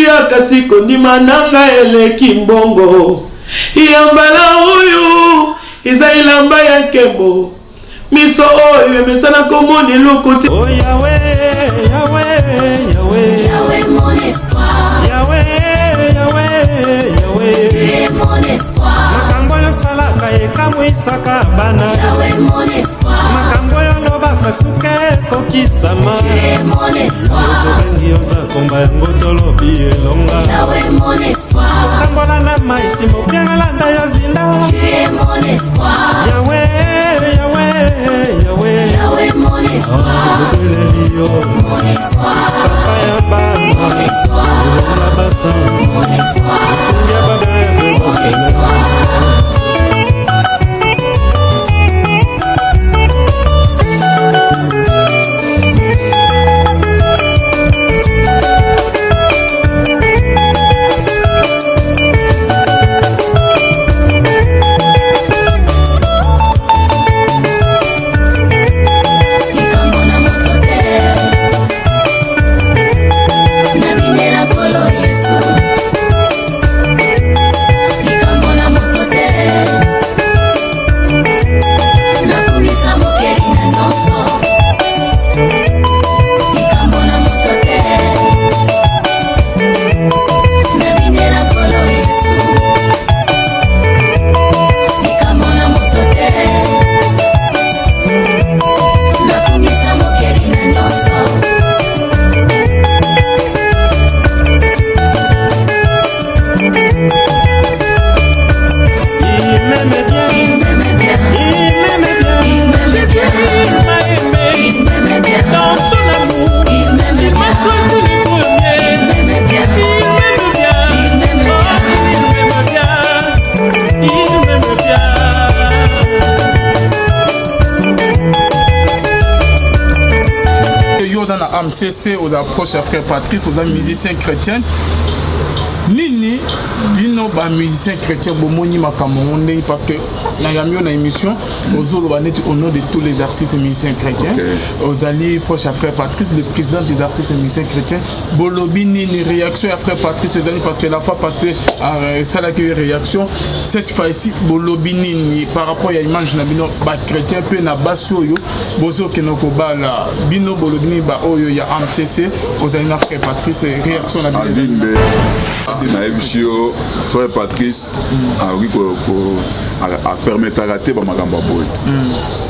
ya kasi kondima nanga eleki mbongo yambala uyu izailamba ya kembo miso oyo mesana komoni lukuti oh Yahweh Yahweh Yahweh Yahweh mon espoir Yahweh Yahweh Yahweh tu es mon espoir makambo yo salaka ekamwisaka bana Yahweh mon espoir makambo yo lobaka suke kokisama tu es mon espoir tobengi oza komba yango tolobi elonga Yahweh mon espoir kambola na maisi mopiangalanda yo zinda tu es mon espoir Yahweh Yahweh Yahweh Yahweh mon espoir mon espoir papa ya bana mon espoir la basa mon espoir sungia babere mon espoir MCC aux approches à frère Patrice, aux musiciens chrétiens. Nini, bino ba musicien chrétien bomoni makamonde parce que na yamio na émission aux banet au nom de tous les artistes et musiciens chrétiens. Aux alliés proches à frère Patrice, le président des artistes et musiciens chrétiens. Bolobi nini réaction à frère Patrice les amis parce que la fois passée ça la réaction cette fois-ci Bolobi nini par rapport à image na bino ba chrétien pe na basoyo bozo kenoko bala bino Bolobi ni ba oyo ya MCC aux alliés frère Patrice réaction na bino. Naïbisio, frère Patrice a permis à rater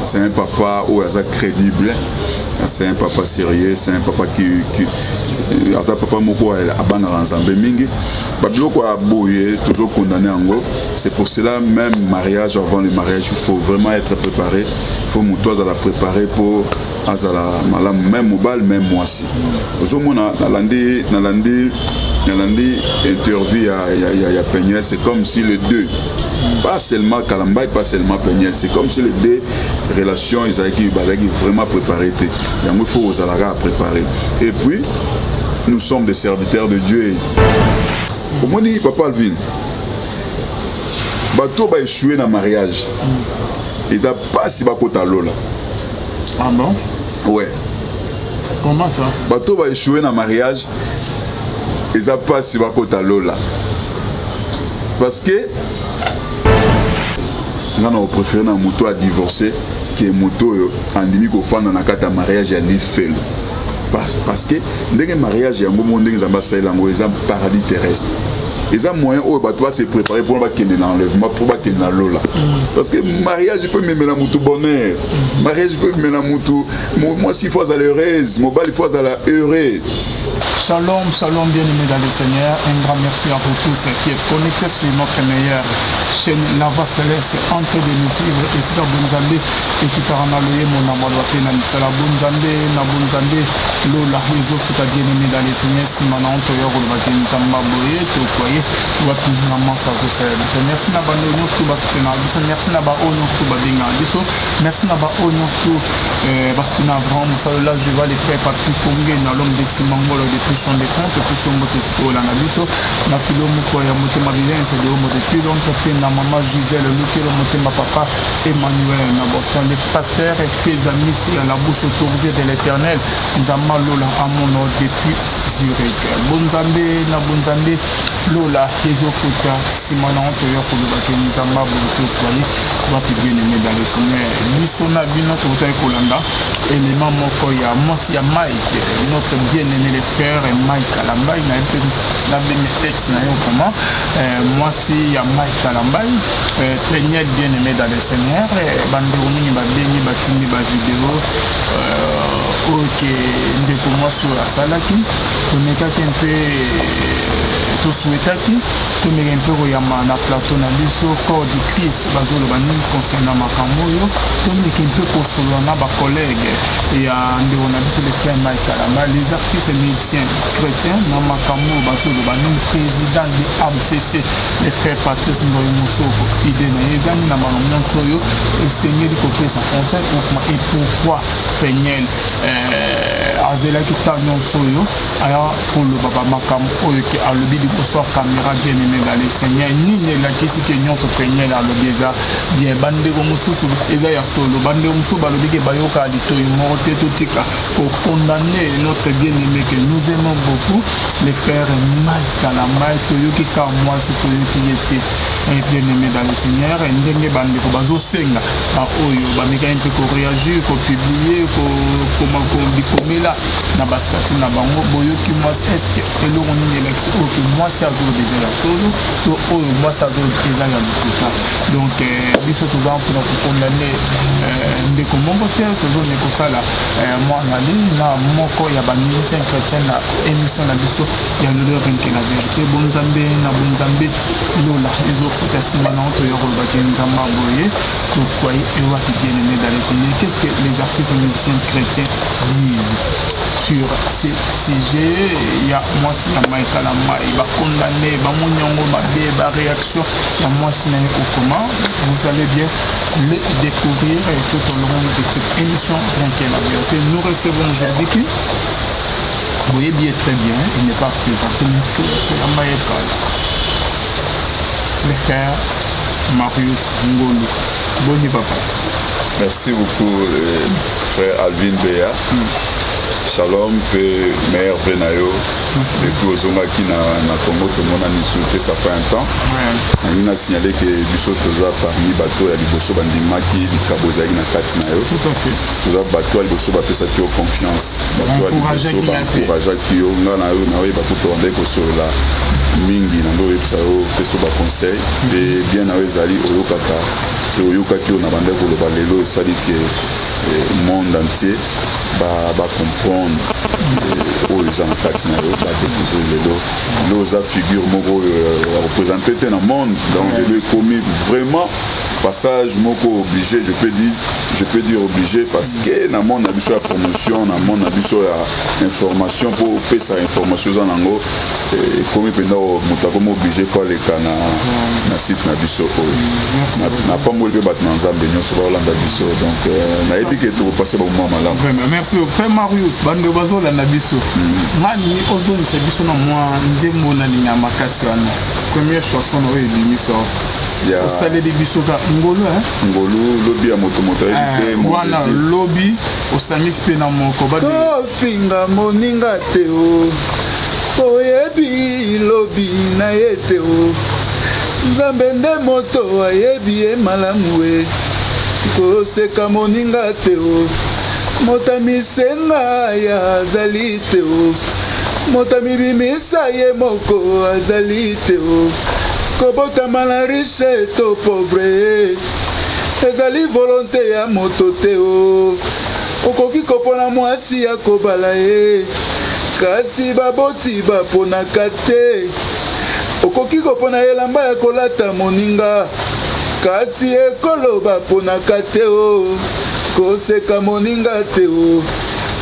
c'est un papa où il est crédible, c'est un papa sérieux, c'est un papa qui a papa moko a ban ensemble mingi babiloko a boyé toujours condamné en gros. C'est pour cela même mariage avant le mariage il faut vraiment être préparé, il faut montoise à la préparer pour azala malam même mobile même moi aussi ozomona nalandi interview à Peniel, c'est comme si les deux, pas seulement Kalamba et pas seulement Peniel, c'est comme si les deux relations, ils avaient vraiment préparé. Il faut aux Alara à préparer. Et puis, nous sommes des serviteurs de Dieu. Au moins, Papa Alvin, Bato va échouer dans le mariage. Ils n'ont pas si bakota lola. Ah bon? Ouais. Comment ça? Bato va échouer dans le mariage. Ils n'ont pas si bakota lola. Parce que nous avons préféré un moto à divorcer qui est moto endémique au fond dans un mariage à l'île. Parce que dans le mariage, il y a un moment où ils ont un paradis terrestre. Ils ont moyen où ils se préparer pour l'enlèvement, pour l'enlèvement. Parce que le mariage, il faut me mettre la moto bonheur. Le mariage, il faut me mettre la moto. Moi, s'il faut aller heureuse, mon bal, il faut aller heureux. Shalom, shalom, bien-aimés dans le Seigneur. Un grand merci à vous tous qui êtes connectés sur notre meilleure chaîne Nava Céleste en train de nous suivre ici dans Bunzande et qui t'a renalé mon amour de la Nisala Bunzande, na Bunzande, Lola, les autres bien-aimés dans le Seigneur, si maintenant on te y a roulé, Nzamba Boye, te croyez, ou à tout le monde, ça se sert. Merci d'avoir nous nyonso basoutenir biso, merci na baoyo nyonso babengaka biso, merci na baoyo nyonso basoutenir vraiment mosala là je vois les frères Papi Konge na l'homme de Simangolo depuis champ de compte depuis son moto sikola na biso na filo moko ya motema bien c'est de homo depuis longtemps pe na maman Gisèle Lukelo motema papa Emmanuel na Boston les pasteurs et fils amis à la bouche autorisée de l'Éternel nzamba lola amono depuis Zurich bonzambe na bonzambe lola ezofuta simana onto ya koloba ke nzamba boto toyi va bien aimé dans le Seigneur biso na bino to kolanda élément moko ya mwasi ya Mike notre bien-aimé les frères Mike Alambai na bemi ex na yo comment mwasi ya Mike Alambai très bien-aimé dans le Seigneur bande oni ba bengi batindi ba vidéo OK ndeko mwasi ya salaki konekaki un peu to souhaitaki to mega un peu koyama na plateau na biso corps du Christ bazolo bani concernant makambo yo to mega un peu kosolo na ba collègue et ndeko na biso les frères Mike Alamba les artistes et musiciens chrétiens na makambo bazolo bani président de AMCC les frères Patrice Ngoyi Mosoko idée na ezami na makambo soyo et Seigneur ko pesa conseil et pourquoi Peniel azela ki tanyo soyo aya koloba ba makambo oyo ke alobi liboso caméra bien aimé dans les Seigneur nini la kisi ke nyonso Peniel alobi eza bien bande ko mususu eza ya solo bande mususu balobi ke bayoka litoyi morte totika pour condamner notre bien-aimé que nous aimons beaucoup les frères Mike Alamba toyoki ka mwasi toyoki yete bien-aimé dans le Seigneur ndenge bande ko bazo senga ba oyo ba meka un peu ko réagir ko publier ko comment ko bikomela na baskati na bango boyoki mwasi est-ce que elongo nini election que mwasi azolo déjà ya solo to oyo mwasi azolo déjà ya lukuta donc biso toza mpona kokondane ndeko moko te tozone kosala mwana li na moko ya bamusicien chrétien na émission na biso ya lelo renke la vérité bonzambe na bonzambe lola ezofuta nsima na oto ya kolobaki nzamba boye tokwai ewaki bien aimé dans les Seigneurs. Qu'est-ce que les artistes et musiciens chrétiens disent sur ces sujets? Il y a moi si la Mike Alamba il va condamner ba monyango ba réaction il y a moi si na comment vous allez bien le découvrir tout au long de cette émission Renke la vérité. Nous recevons aujourd'hui qui voyez bien très bien, il n'est pas présenté mais que les frères Marius Ngolu. Boni papa. Merci beaucoup frère Alvin Béa. Shalom pe meilleur Benayo. Depuis Ozongaki na Congo tout le monde a insulté ça fait un temps. On a signalé que biso toza parmi bateau ya liboso bandimaki bikabozaki na kati na yo. Tout à fait. Toza bateau ya liboso bapesa ti confiance. Bateau ya liboso encourageaki yo nga na yo na yo bakuto ndeko kosolola mingi na ndo yebisa yo peso ba conseil et bien na yo ezali oyokaka oyokaki yo na bande koloba lelo esali ke monde entier ba comprendre oyo eza na kati na yo badécouvrir lelo oza figure moko représenter te na monde donc lelo ekomi vraiment passage moko obligé je peux dire obligé parce que na monde na biso ya promotion na monde na biso ya information pour pesa information za nango ekomi penda moto akomi obligé fo aleka na site na biso oyo na pamboli mpe bato na nzambe nyonso baolanda biso donc nayebi ke tokopase bamoment malamu. Merci frère Marius bande bazolanda biso ngani ozongisa biso na mwa nzembo na linga makasi wana première chanson oyo ebimiso osaleli biso ka ngolu ngolu lobi ya moto ayebite wana lobi osangisi mpe na moko tofinga moninga te oyebi lobi na ye te nzambe nde moto ayebi ye malamu we koseka moninga te motamisenga ya azali te motamibimisa ye moko azali te kobotama na riche to pauvre ezali volonté ya moto te okoki kopona mwasi ya kobala ye kasi baboti baponaka te okoki kopona elamba ya kolata moninga kasi ekolo baponaka te koseka moninga te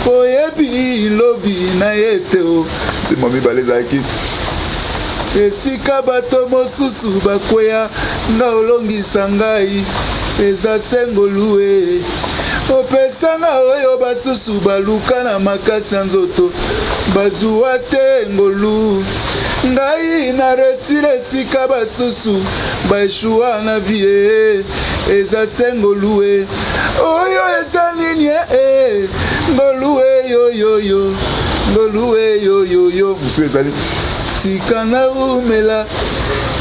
oyebi lobi na ye te sima mibale ezalaki esika bato mosusu bakwea nga olongisa ngai eza sengolu e opesanga oyo basusu baluka na makasi ya nzoto bazuwa te ngolu ngai na resile esika basusu baeshua na vie eza sengolu e oyo eza nini e ngolu e yoyoyo ngolu e yoyoyo musu ezali tika na umela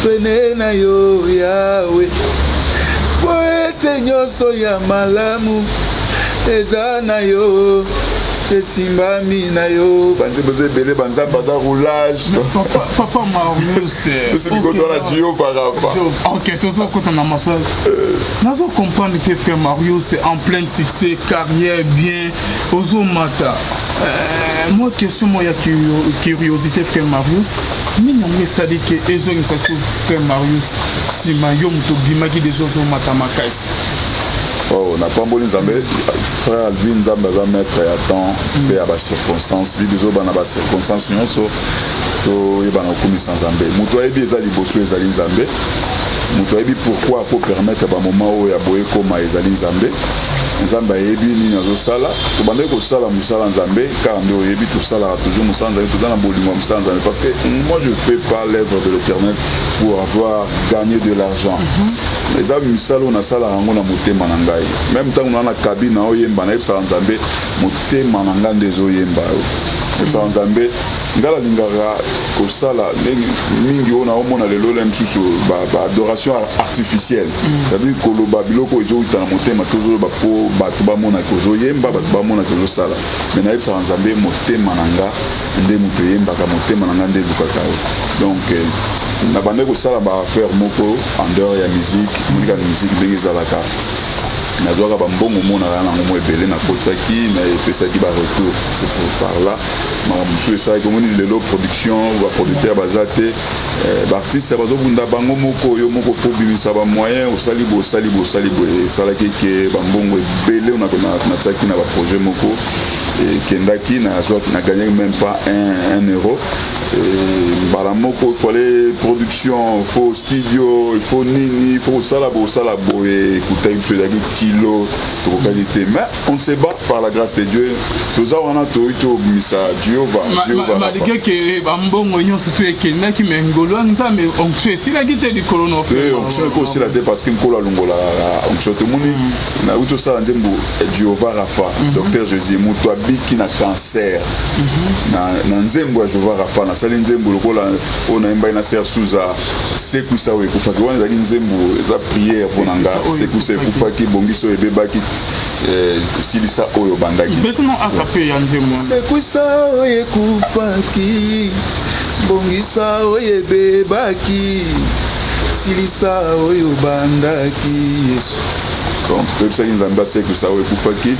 pene na yo yawe po ete nyonso ya malamu eza na yo esimbami na yo banzembo ebele banzambe baza roulage Papa Marius c'est bikoto na Dio Parafa. Ok, tozokota na maso nazo comprendre que frère Marius est en plein succès, carrière bien ozomata. Moi question moi ya curiosité frère Marius nini yango esali ke ezongisa su frère Marius sima yo moto bimaki des ozomata makasi. Oh, na pamboli nzambe frère Alvin nzambe aza maître ya temps mpe ya bacirconstance bibizo bana bacirconstance nyonso toyebana okumisa nzambe moto ayebi eza liboso ezali nzambe moto ayebi pourquoi po permettre bamoment oyo ya boye koma ezali nzambe nzambe ayebi nini azosala tobandaki kosala mosala nzambe kaka nde oyebi tosalaka toujours mosala nzambe toza na bolingo ya mosala nzambe parce que moi je fais pas l'œuvre de l'éternel pour avoir gagné de l'argent eza misala oyo nasalaka yango na motema na ngai même ntango na kabine na oyemba nayebisaka nzambe motema na ngai nde ezoyemba nayebisaka nzambe ngai nalingaka kosala ndenge mingi oyo naomona lelo le mosusu baadoration artificielle c'est-à-dire koloba biloko ezowuta na motema tozoloba po bato bamonaki ozoyemba bato bamonaki ozosala mais nayebisaka nzambe motema na nga nde moto eyembaka motema na nga nde elukaka yo donc nabande kosala baaffaire moko en dehors ya musique monika na musique ndenge ezalaka nazwaka bambongo monaka nango mo ebele nakotisaki na epesaki baretour c'est pour par là makambo mosusu esalaki omoni lelo production baproducteur baza te baartiste bazobunda bango moko yo moko fo bimisa bamoyen osali boye esalaki ke bambongo ebele natiaki na baprojet moko ekendaki nazwaki naganyaki même pas 1 euro mbala moko ifale production fo studio ifo nini ifo kosala boye ekutaki biso ezalaki kilo tokokaki te mais on se bat par la grâce de Dieu toza wana toyi tobimisa Jehova malgré ke bambongo nyonso to ekendaki me ngolo nzambe onction esilaki te likolo na onction ekosila te parce que nkolo alongola onction tomoni nauti osala nzembo Jehova Rafa docteur Jésus moto abiki na cancer na nzembo ya Jehova Rafa nasali nzembo lokola oyo nayembaki na ser suza sekwisa oyo ekufaki wana ezalaki nzembo eza prière mpo na nga sekwisa ekufaki bongiso ebebaki silisa oyo bandaki sekwisa oyo ekufaki bongisa oyo ebebaki silisa oyo bandaki Yesu donc toyebisaki nzambe asekwisa oyo ekufaki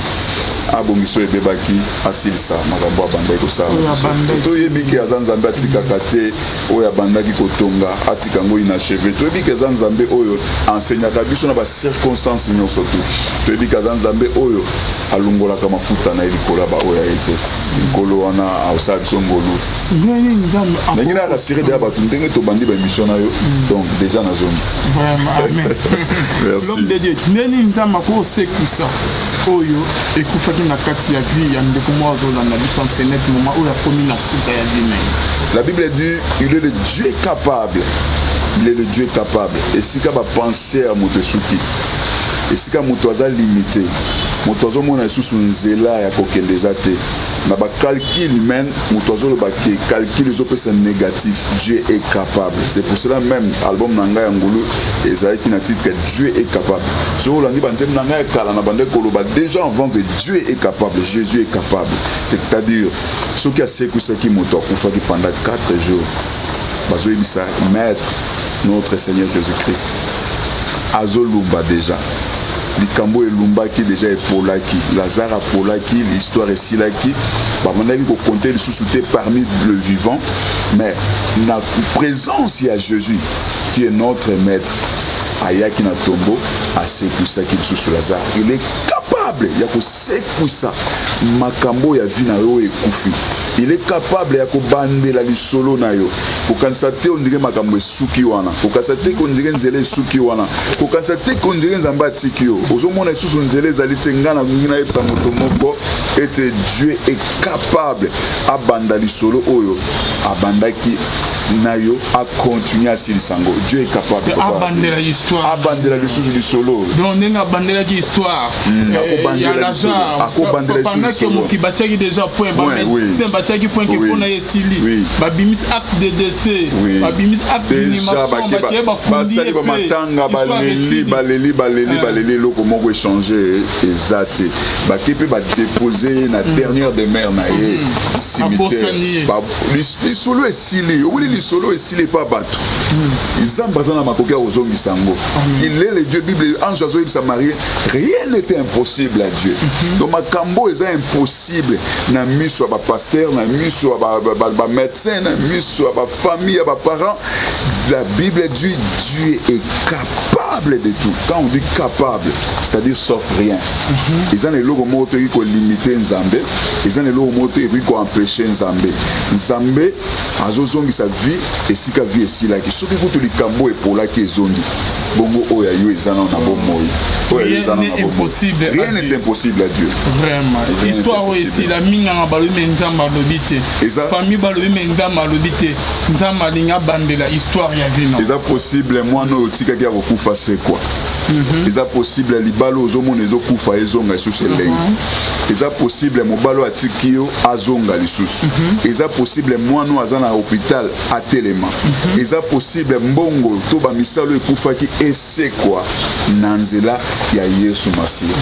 abongiso ebebaki asilisa makambo abandaki kosala toyebi ke aza nzambe atikaka te oyo abandaki kotonga atika yango inacheve toyebi ke aza nzambe oyo enseignaka biso na bacirconstance nyonso tu toyebi ke aza nzambe oyo alongolaka mafuta na ye likolo ya baoyo aye te likolo wana aosala biso ngolu ndenge na rasire deya bato ndenge tobandi baémission na yo donc déjà na zone ndeni nzambe akosekisa oyo ekufaki na kati ya vie ya ndeko mwa azolanda biso enseignet moment oyo akomi na suka ya vie naye. La Bible dit il est le Dieu capable, il est le Dieu capable esika bapenser ya moto esuki esika moto aza limité moto azomona lisusu nzela ya kokende eza te na bacalcul humain moto azoloba ke calcul ezopesa négatif. Dieu est capable, c'est pour cela même album na ngai ya ngulu ezalaki na titre Dieu est capable. So olandi banzembo na ngai kala na bande koloba déjà avant que Dieu est capable, Jésus est capable, c'est-à-dire soki asekwisaki moto akufaki pendant 4 jours bazoyebisa maître notre Seigneur Jésus-Christ azolumba déjà likambo elumbaki déjà epolaki Lazare apolaki l'histoire esilaki babandaki kokonte lisusu te parmi le vivant mais na présence ya Jésus qui est notre maître ayaki na tombo asekwisaki lisusu Lazare. Il est capable ya kosekwisa makambo ya vie na yo ekufi il est capable ya kobandela lisolo na yo kokanisa te ondire makambo esuki wana kokanisa te kondire nzela esuki wana kokanisa te kondire nzambe atiki yo ozomona lisusu nzela ezali te nga nalingi nayebisa moto moko ete Dieu est capable abanda lisolo oyo abandaki na yo a continuer à silisango. Dieu est capable abandela histoire abandela lisusu lisolo donc ndenga abandela ki histoire ya Lazare pendant que moki batiaki déjà point c'est batiaki point que pona esili babimis acte de décès babimis acte d'inhumation batie bakundi ba matanga baleli loko moko échanger ezate bakepe ba déposer na dernière demeure na ye cimetière lisolo esili solo et s'il n'est pas battu. Ils ont besoin de ma coquille aux hommes sango. Il est le Dieu Bible en Josué il s'est marié. Rien n'était impossible à Dieu. Donc ma cambo est impossible. Na mis sur ba pasteur, na mis sur ba médecin, na mis sur ba famille, ba parents. La Bible dit Dieu est capable de tout. Quand on dit capable, c'est-à-dire sauf rien. Ils ont les logos moto qui limiter Nzambe. Ils ont les logos moto qui empêcher Nzambe. Nzambe azozongi sa vie et si ka vie ici là qui ce que tout les cambo et pour la qui zongi bongo oya yo ezana na bomo rien n'est impossible rien n'est impossible à Dieu vraiment histoire ici la minga balu nzamba lobité famille balu nzamba lobité nzamba linga bandela histoire ya vino c'est possible moi no tika ki akufa c'est quoi c'est possible libalo ozomona ezokufa ezonga lisusu elengi c'est possible mobalo atikio azonga lisusu c'est possible moi no azana hôpital à téléma c'est possible mbongo to ba misalo ekufaki ese quoi nanzela ya Yesu Masiya.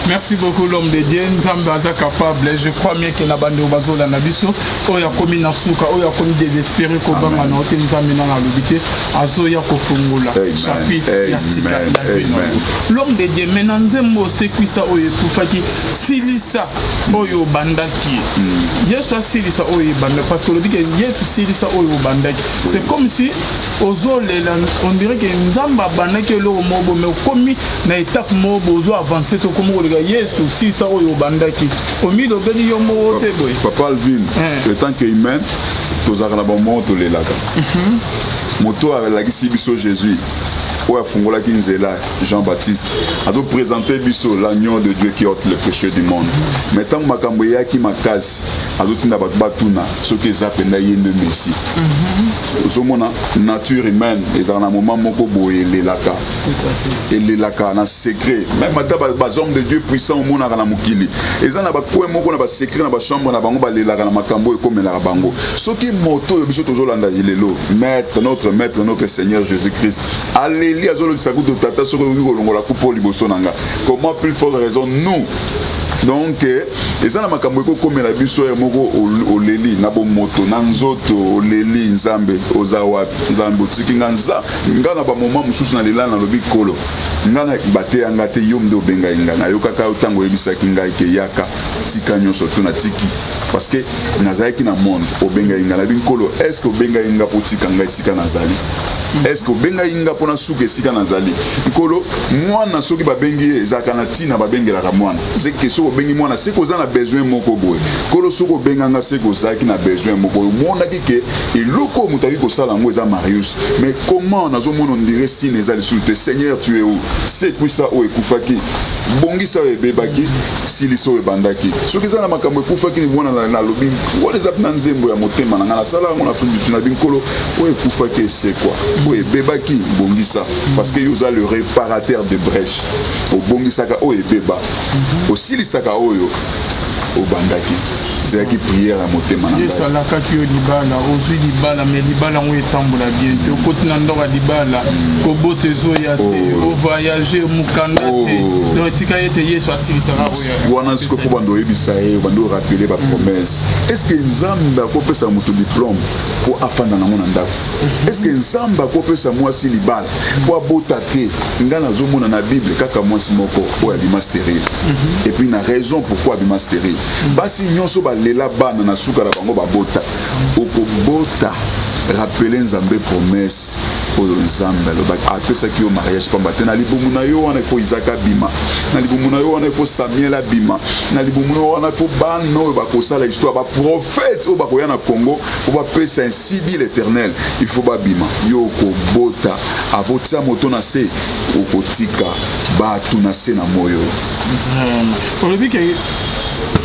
Merci beaucoup l'homme de Dieu nzambe aza capable je crois bien que na bande bazola na biso oya komi na suka oya komi désespéré ko banga na hotel nzambe na lobité azoya ko fungula chapitre ya sika ya vino l'homme de Dieu maintenant nzembo sekwisa oyo ekufaki silisa oyo bandaki Yesu asilisa oyo banda parce que le dit que Yesu silisa oyo bandaki c'est comme si ozolela on dirait que nzamba bandaki lo mobo mais komi na étape mobo ozo avancer to comme le Yesu silisa oyo bandaki omi lo beli yo mo te boy papa Alvin le temps que humain tozaka na bon moto lelaka moto la kisi biso Jésus ou à Fungola Kinzela, Jean-Baptiste, a donc présenté Bisso, l'agneau de Dieu qui ôte le péché du monde. Mais tant que Makamboya qui m'a cassé, a donc n'a pas batuna, ce qui est appelé le Messie. Au moment nature humaine, ils ont un moment moko boye les laka. Et les laka, un secret. Même maintenant, les hommes de Dieu puissants au monde à la Mukili. Ils ont un point moko na secret na chambre na bango ba les laka na Makambo et comme la bango. Ce qui moto le Bisso tozolanda il est lo. Maître, notre Seigneur Jésus-Christ. Allez. Comment plus forte raison nous donc eza na makambo ekokomela la biso ya moko oleli na bomoto na nzoto oleli nzambe ozawa nzambe otiki nganza ngana ba moment mususu na lela na lobi kolo ngana bate yanga te yom de obenga ingana yokaka utango yebisaki ngai ke yaka tika nyonso to na tiki parce que nazaki na monde obenga ingana binkolo est-ce que obenga inga potika ngai sika nazali est-ce que obenga inga pona suke sika nazali nkolo mwana soki babengi ezaka na tina babengela ka mwana c'est que so bengi mwana c'est qu'on a besoin moko boy kolo soko benganga c'est qu'on a qui na besoin moko mona kike eloko mutaki ko sala ngo eza Marius mais comment nazo mona on dirait si nezali sur te Seigneur tu es où c'est quoi ça o ekufaki bongi sa ebebaki siliso ebandaki soki za na makambo ekufaki ni mwana na lobi what is up na nzembo ya motema na sala ngo na fundi na binkolo o ekufaki c'est quoi o ebebaki bongi sa parce que yoza le réparateur de brèche o bongi saka o ebeba aussi les saka oyo obandaki c'est qui prière à motema na Yesu alaka ki libala ozwi libala mais libala ngo etambola bien te okoti na ndora libala kobote zoya te o voyager mukanda te donc tika yete Yesu asilisaka oyo wana siko fo bando yebisa ye bando rappeler ba promesse est-ce que nzamba akopesa moto diplôme pour afanda na mona ndako est-ce que nzamba akopesa mwasi libala pour abota te ngana zomona na Bible kaka mwasi moko oyo abima stérile et puis na raison pourquoi abima stérile basi nyonso ba balela bana na suka na bango babota okobota rappeler nzambe promesse oyo nzambe alobaki apesaki yo mariage pamba te na libumu na yo wana ifo Isaac abima na libumu na yo wana ifo Samuel abima na libumu na yo wana ifo bana oyo bakosala histoire baprophète oyo bakoya na Congo po bapesa ainsi dit l'Éternel il faut babima yo okobota avotia moto na se okotika batu na se na moyo olobi ke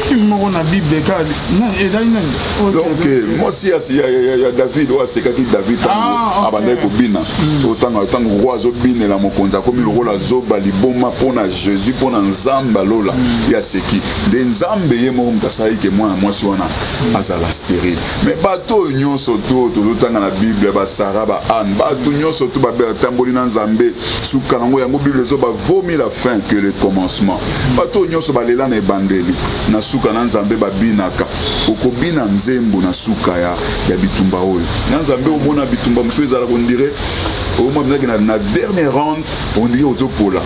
film na Bible ka donc moi si ya David wa sekaki David abandai kobina otango roi azobinela mokonzi akomi lokola azoba liboma mpona Jésus mpona nzambe alola ya seki nde nzambe ye moko moto asalaki ke mwana mwasi wana azala stérile mais bato oyo nyonso to tozotanga na Bible basara baane bato nyonso to batamboli na nzambe suka nango yango Bible ezoba vomi la fin que le commencement bato oyo nyonso balela na ebandeli na suka na nzambe babinaka okobina nzembo na suka ya bitumba oyo na nzambe omona bitumba mosusu ezala kondire omona binaki na dernière ronde ondire ozopola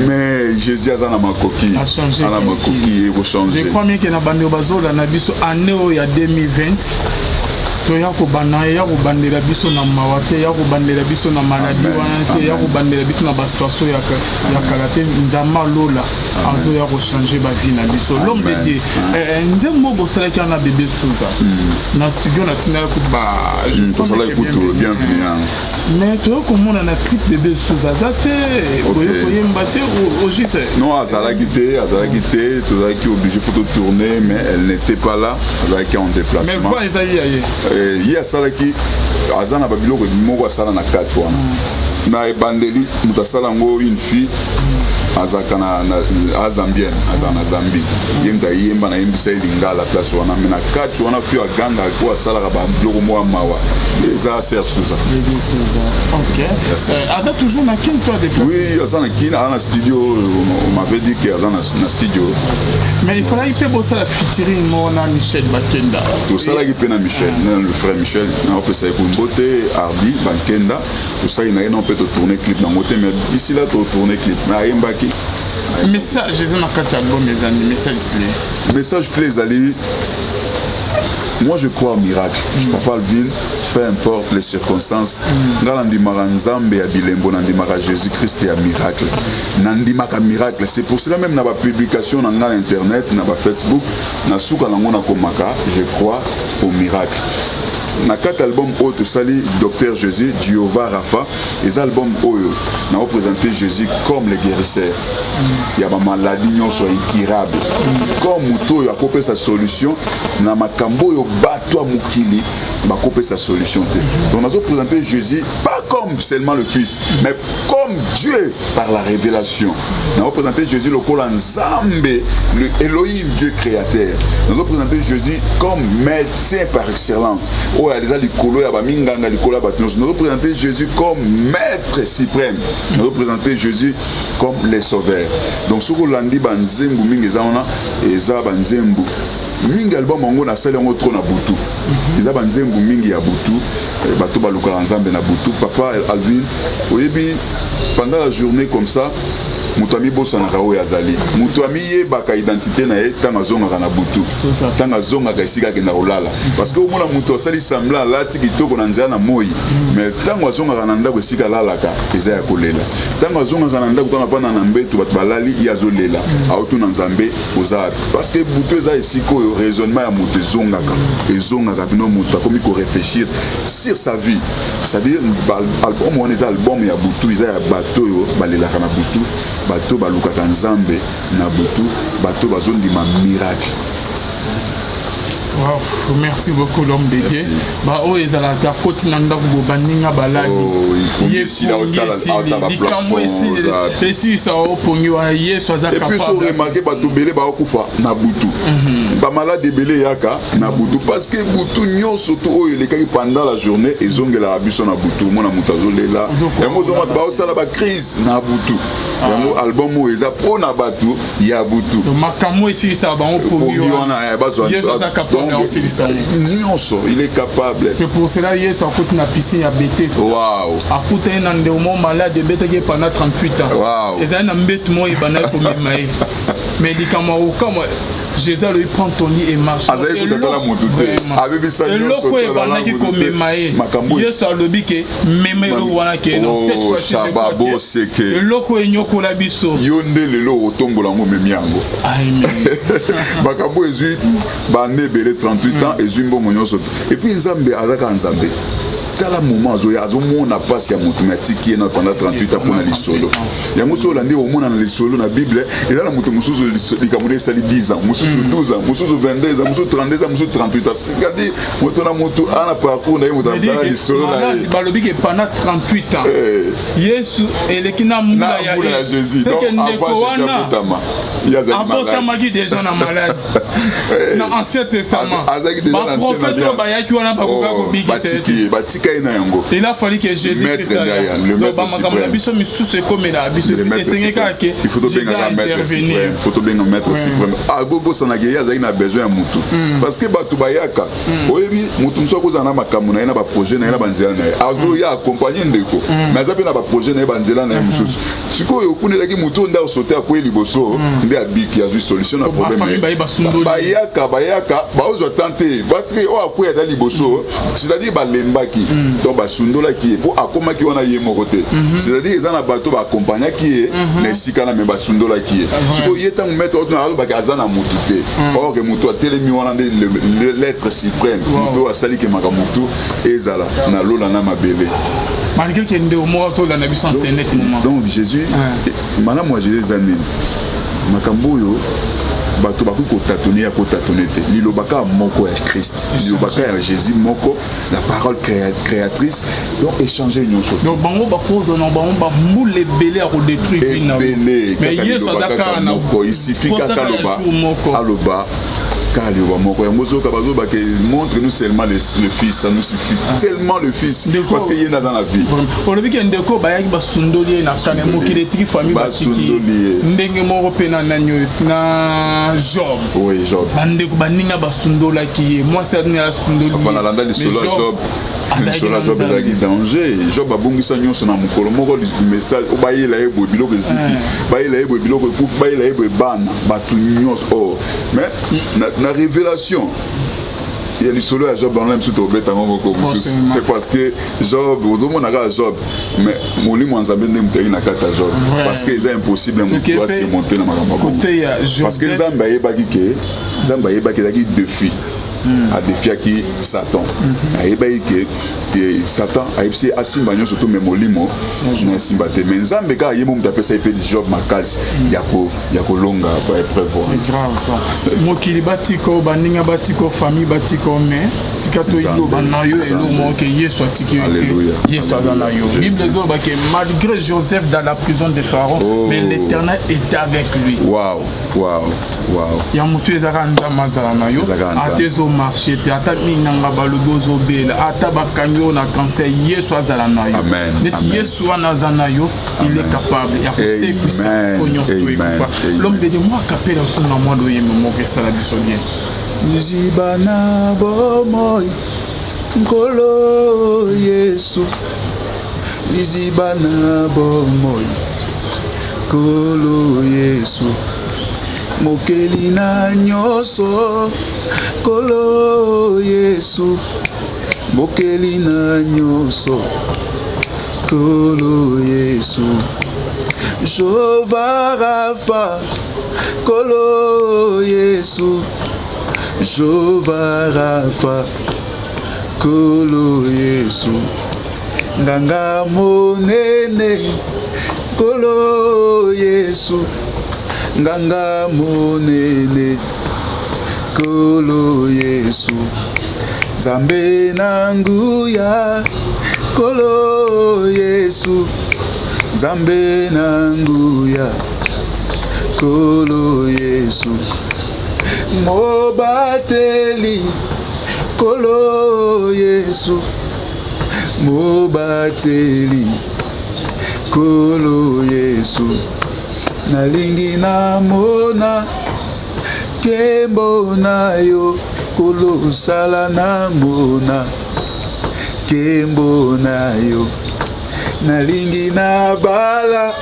mais Jésus aza na makoki ana makoki ekochange. Je crois bien que na bando bazola na biso année oyo ya 2020 toya kobandela biso na mawa te ya kobandela biso na maladi wana te ya kobandela biso na basituation ya kala te nzambe alola azoya kochange bavi na biso l'homme de Dieu nzembo bosalaki wana bébé Souza na studio na tinala tosalaki kutu bienvenue mais toya komona na clip bébé Souza aza te koyemba te ogise non azalaki te tozalaki obligé photo tourner mais elle n'était pas là azalaki en déplacement mais voix ezali yaye ye asalaki aza na babiloko moko asala na kati wana na ebandeli moto asala yango une fille azaka na azambienne aza na Zambie ye moto ayemba nayembisa ye lingala place wana me na kati wana fio aganga ko asalaka babiloko moko mawa eza Sœur Souza. Aza toujours na kini toi de place? Oui, aza na kini, aza na studio, on m'avait dit que aza na studio. Mais il fallait que bossa la featuring mona Michel Bakenda. Tout ça là qui peine à Michel, le frère Michel, on peut ça Kumbote, Hardy, Bakenda, tout ça il on peut tourner clip dans moté mais ici là tourner clip. Mais Mbaki message j'ai un album mes amis, message clé Zali. Moi je crois au miracle. Papa Alvin, peu importe les circonstances, Nandimaka Nzambe ya bilembo, Nandimaka Jésus-Christ ya miracle. Nandimaka miracle. C'est pour cela même dans la publication dans l'internet, dans Facebook, dans souka nangona komaka, je crois au miracle. Na 4 albums autres sali Docteur Jésus, Jéhovah Rapha, les albums oyo na représenté Jésus comme le guérisseur. Il y a ma maladie non soit incurable. Comme muto ya kopé sa solution na makambo yo bato mukili ba kopé sa solution te. Donc on a présenté Jésus pas comme seulement le fils, mais comme Dieu par la révélation. On a représenté Jésus le col Nzambe, le Elohim Dieu créateur. On a présenté Jésus comme médecin par excellence. Il y a déjà l'icolo, il y a Minganga, l'icolo, nous représentons Jésus comme maître suprême. Nous représentons Jésus comme les sauveurs. Donc, ce que l'on dit, Banzembu, Mingezana, et ça, Banzembu. Mingi album on a sali on trop na butu. Ils a Banzembu Mingi ya butu. Bato baluka Nzambe na butu. Papa Alvin, oyebi pendant la journée comme ça. Mutami bossa na kawo yazali mutami ye baka identité na ye tanga zonga na butu tanga zonga ka isika ke na olala parce que omona muto sali sembla lati kitoko na nzela na moyi mais tanga zonga na ndako isika lalaka eza ya kolela tanga zonga na ndako tanga vana na mbetu bat balali yazolela auto na Nzambe ozab parce que butu eza isiko yo raisonnement ya muto zonga ka bino muto akomi ko réfléchir sur sa vie c'est-à-dire album on est album ya butu eza ya bato yo balela na butu bato balukaka Nzambe na butu bato bazondima miracle. Wow, merci beaucoup l'homme de Dieu. Bah oh ezalaka koti na ndako bobaninga balagi. Yesu la otala likambo esi ça opongi wa Yesu azaka capable. Et puis so remarquer bato belé ba okufa na butu. Ba malade belé yaka na butu parce que butu nyonso to oyo lekaki pendant la journée ezongela abiso na butu mona mutazolela. Yango zo ba osala ba crise na butu. Yango album o eza pona batu ya butu. Makamo esi ça ba opongi wa Yesu azaka capable. Il est capable. C'est pour cela que Yesu a coûté na piscine à BT. Waouh. A coûté un endroit malade de BT pendant 38 ans. Waouh. Et ça n'a pas été moi il banal pour me mailler. Médicament au comme Jésus lui prend ton lit et marche. Azaï kutala motuté. Avec ça et l'autre est pendant qu'il commémaye. Yesu a le bique même le wana que non cette fois-ci et l'autre est nyoko la biso. Yonde le lo otombo la ngome miango. Amen. Makambo ezui ba nebele 38 ans ezui mbongo nyonso. Et puis nzambe azaka nzambe. Tala moment azo mona passe ya moto matiki na pendant 38 ans pour na lisolo. Ya moso landi o mona na lisolo na Bible et là la moto musuzu likamule sali 10 ans, musuzu 12 ans, musuzu 22 ans, musuzu 32 ans, musuzu 38 ans. C'est-à-dire moto na moto ana parcours na moto na lisolo na balobi que pendant 38 ans. Yesu elekina mula ya Jésus. C'est que ndeko wana abotamaki déjà na malade. Na Ancien Testament. Ba prophète ba yaki wana ba koka ko bigi c'est il a fallu que Jésus Christ il faut bien intervenir. Il faut bien mettre suprême. Ah gogo sanagé azaki na besoin ya mutu. Parce que batu bayaka. Oyebi mutu msoko za na makambo na ba projet na banzela na. Azo ya accompagner ndeko. Mais azapi na ba projet na banzela na mususu. Siko yokune zaki mutu nda sauter akwe liboso ndi abiki azu solution na problème. Bayaka ba ozo tenter. Batri o akwe da liboso. C'est-à-dire ba lembaki. Donc basundola qui pour akoma qui wana ye mokote c'est-à-dire ils en a bateau ba accompagner qui est mais si kana me basundola qui est siko yeta mettre autre na ba kazana mutute or que mutu telemi wana l'être suprême mutu asali ke makamutu ezala na lola na mabele malgré que ndé mo so la na biso en net moment donc Jésus maintenant moi j'ai des années makambo yo bato baku ko tâtonner ya ko tâtonner te lilobaka moko ya Christ lilobaka ya Jésus moko la parole créatrice donc échanger nyonso donc bango ba cause non bango ba moule belé à détruire vina mais Yesu azaka na ko ici fika kaloba aloba Kalioba moko ya mozoka bazoba que montre-nous seulement le fils ça nous suffit seulement le fils parce qu'il y en a dans la vie on le dit que ndeko ba yaki ba sundoli na kana mokile tiki famille ba tiki ndenge moko pena na nyos na Job oui Job bandeko baninga ba sundola ki moi c'est na sundoli on a landa li solo Job Cela Job ezaki danger Job abongisa nyonso na mokolo moko message obayela ebo biloko eziki bayela ebo biloko ekufi bayela ebo ebana batu nyonso oh mais na révélation il y a le solo à Job on aime surtout obeta ngoko mususu parce que Job ozomona ka Job mais molimo nzambe ndem teki na kata Job parce que c'est impossible de doit se monter na makambo parce que nzambe ayebaki ke nzambe ayebaki ezaki défi a défier qui Satan ayebaki ke Satan ayebisi asimba nyonso to memolimo na simba te mais nzambe ka yemo mutapesa ipe Job makazi yako longa ba épreuve c'est grave ça mokili batiko baninga batiko famille batiko mais tikato yo banayo elo mo ke Yesu atiki Yesu azana yo Bible zo ba ke malgré Joseph dans la prison de Pharaon mais l'Éternel était avec lui wow ya mutu ezaka nzamazala na yo atezo marché te ata minanga balogozo bela ata bakanyo na cancer Yesu azala na yo net Yesu anazana yo il est capable ya kusekisa konyo stoikufa l'homme de Dieu moi capela son na moi do yeme mo ke sala biso bien nizibana bomoy nkolo Yesu nizibana bomoy nkolo Yesu mokeli na nyoso kolo Yesu mokeli na nyoso kolo Yesu Jova Rafa kolo Yesu Jova Rafa kolo Yesu nganga monene kolo Yesu nganga monene kolo Yesu Zambe nanguya kolo Yesu Zambe nanguya kolo Yesu mobateli kolo Yesu mobateli kolo Yesu nalingi namona kembo na yo kolo sala namona kembo na yo nalingi na bala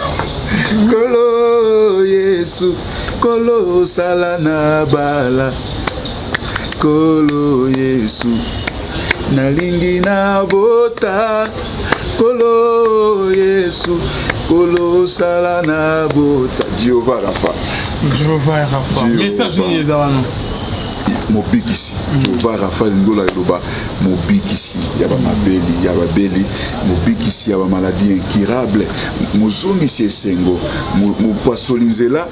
kolo Yesu Kolo sala na bala Kolo Yesu nalingi na bota Kolo Yesu Kolo sala na bota Jehovah Rapha message ni ezalano mobikisi Jehovah Rapha ngola eloba mobikisi ya ba mabeli ya ba beli mobikisi ya ba maladie incurable muzongisi esengo mu pasolinzela